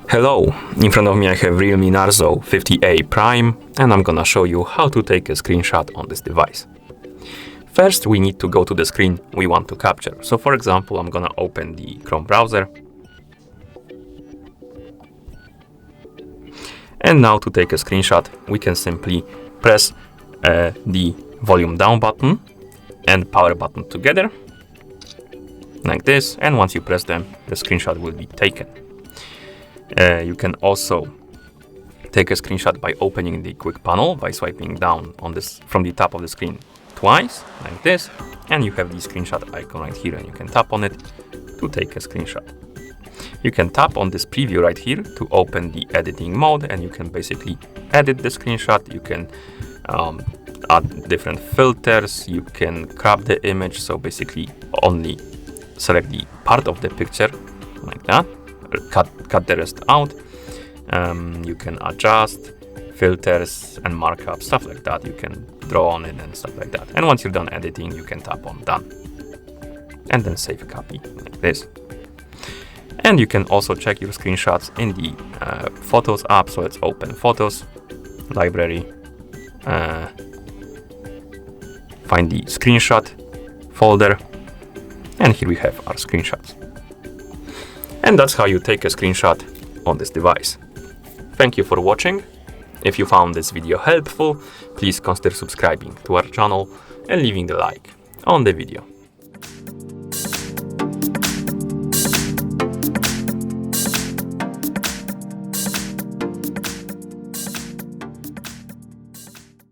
Hello, in front of me I have Realme Narzo 50A Prime, and I'm gonna show you how to take a screenshot on this device. First, we need to go to the screen we want to capture. So for example, I'm gonna open the Chrome browser. And now to take a screenshot, we can simply press the volume down button and power button together, like this. And once you press them, the screenshot will be taken. You can also take a screenshot by opening the quick panel by swiping down on this from the top of the screen twice, like this, and you have the screenshot icon right here, and you can tap on it to take a screenshot. You can tap on this preview right here to open the editing mode, and you can basically edit the screenshot. You can add different filters, you can crop the image, so basically only select the part of the picture like that. Cut the rest out. You can adjust filters and markup, stuff like that. You can draw on it and stuff like that. And once you're done editing, you can tap on done and then save copy like this. And you can also check your screenshots in the Photos app. So let's open Photos, Library, find the screenshot folder, and here we have our screenshots. And that's how you take a screenshot on this device. Thank you for watching. If you found this video helpful, please consider subscribing to our channel and leaving a like on the video.